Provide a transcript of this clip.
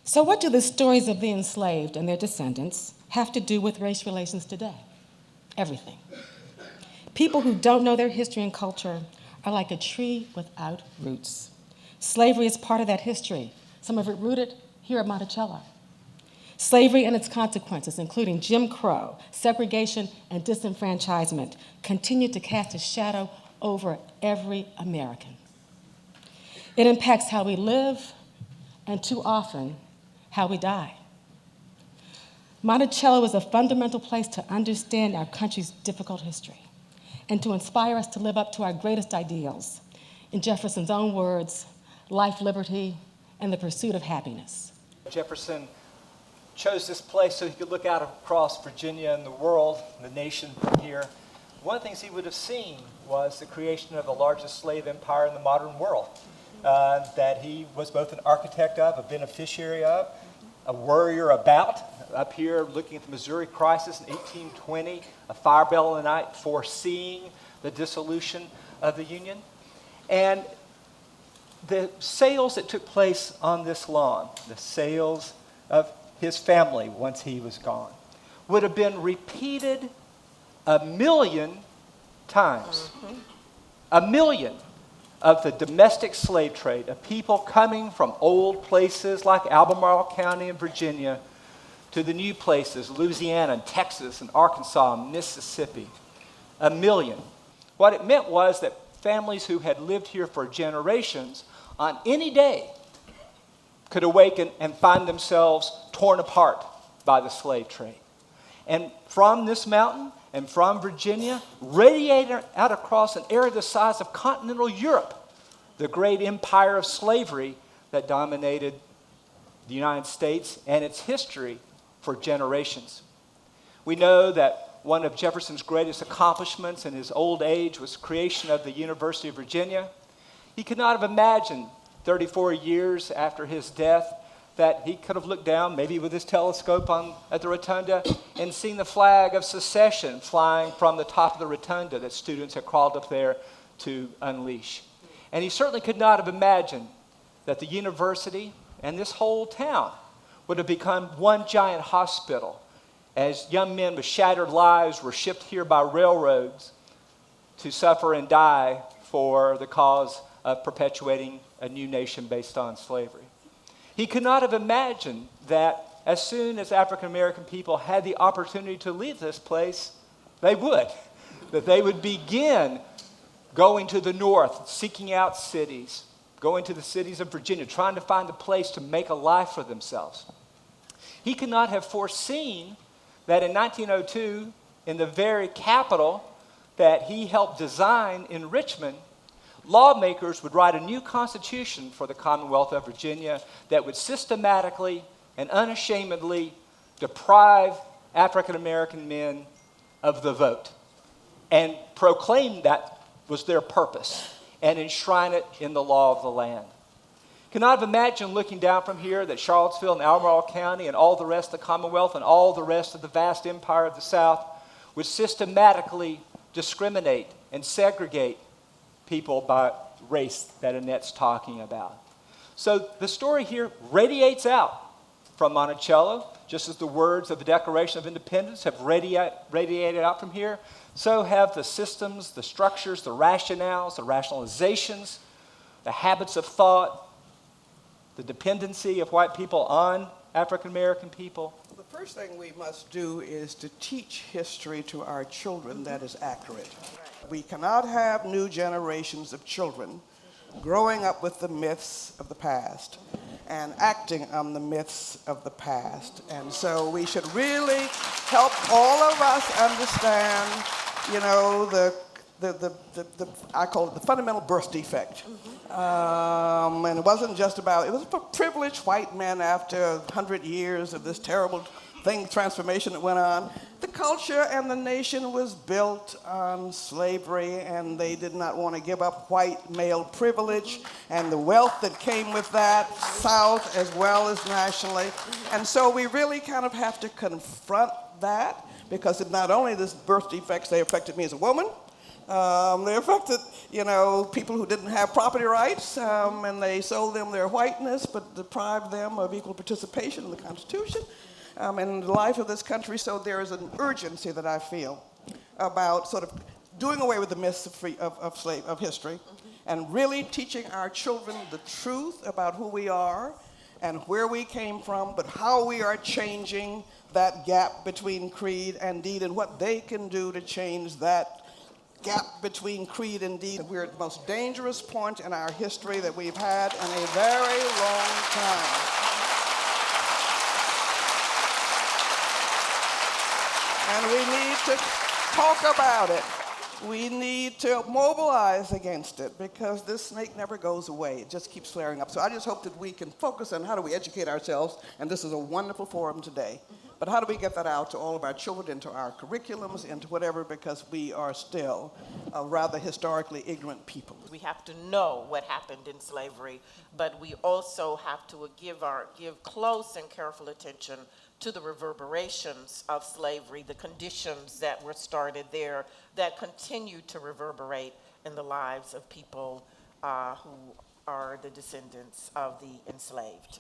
So what do the stories of the enslaved and their descendants have to do with race relations today? Everything. People who don't know their history and culture are like a tree without roots. Slavery is part of that history, some of it rooted here at Monticello. Slavery and its consequences, including Jim Crow, segregation, and disenfranchisement, continue to cast a shadow over every American. It impacts how we live and, too often, how we die. Monticello is a fundamental place to understand our country's difficult history and to inspire us to live up to our greatest ideals. In Jefferson's own words, life, liberty, and the pursuit of happiness. Jefferson chose this place so he could look out across Virginia and the world, the nation from here. One of the things he would have seen was the creation of the largest slave empire in the modern world, that he was both an architect of, a beneficiary of, a worrier about. Up here, looking at the Missouri crisis in 1820, a fire bell in the night, foreseeing the dissolution of the Union. And the sales that took place on this lawn, the sales of his family once he was gone, would have been repeated 1,000,000 times. 1,000,000 of the domestic slave trade, of people coming from old places like Albemarle County in Virginia to the new places, Louisiana and Texas and Arkansas and Mississippi. 1,000,000. What it meant was that families who had lived here for generations on any day could awaken and find themselves torn apart by the slave trade. And from this mountain and from Virginia, radiated out across an area the size of continental Europe, the great empire of slavery that dominated the United States and its history for generations. We know that one of Jefferson's greatest accomplishments in his old age was creation of the University of Virginia. He could not have imagined 34 years after his death that he could have looked down, maybe with his telescope at the rotunda, and seen the flag of secession flying from the top of the rotunda that students had crawled up there to unleash. And he certainly could not have imagined that the university and this whole town would have become one giant hospital as young men with shattered lives were shipped here by railroads to suffer and die for the cause of perpetuating a new nation based on slavery. He could not have imagined that as soon as African American people had the opportunity to leave this place, they would. That they would begin going to the north, seeking out cities, going to the cities of Virginia, trying to find a place to make a life for themselves. He could not have foreseen that in 1902, in the very capital that he helped design in Richmond, lawmakers would write a new constitution for the Commonwealth of Virginia that would systematically and unashamedly deprive African American men of the vote and proclaim that was their purpose and enshrine it in the law of the land. Cannot have imagined looking down from here that Charlottesville and Albemarle County and all the rest of the Commonwealth and all the rest of the vast empire of the South would systematically discriminate and segregate people by race that Annette's talking about. So the story here radiates out from Monticello, just as the words of the Declaration of Independence have radiated out from here. So have the systems, the structures, the rationales, the rationalizations, the habits of thought, the dependency of white people on African American people. The first thing we must do is to teach history to our children that is accurate. We cannot have new generations of children growing up with the myths of the past and acting on the myths of the past. And so we should really help all of us understand, I call it the fundamental birth defect. And it wasn't just about, it was for privileged white men after 100 years of this terrible transformation that went on. The culture and the nation was built on slavery, and they did not want to give up white male privilege and the wealth that came with that, South as well as nationally. And so we really kind of have to confront that, because it not only this birth defects, they affected me as a woman, They affected, people who didn't have property rights, and they sold them their whiteness, but deprived them of equal participation in the Constitution and the life of this country. So there is an urgency that I feel about sort of doing away with the myths of history and really teaching our children the truth about who we are and where we came from, but how we are changing that gap between creed and deed and what they can do to change that gap between creed and deed. We're at the most dangerous point in our history that we've had in a very long time. And we need to talk about it. We need to mobilize against it because this snake never goes away. It just keeps flaring up. So I just hope that we can focus on how do we educate ourselves, and this is a wonderful forum today. But how do we get that out to all of our children, into our curriculums, into whatever, because we are still a rather historically ignorant people. We have to know what happened in slavery, but we also have to give close and careful attention to the reverberations of slavery, the conditions that were started there that continue to reverberate in the lives of people who are the descendants of the enslaved.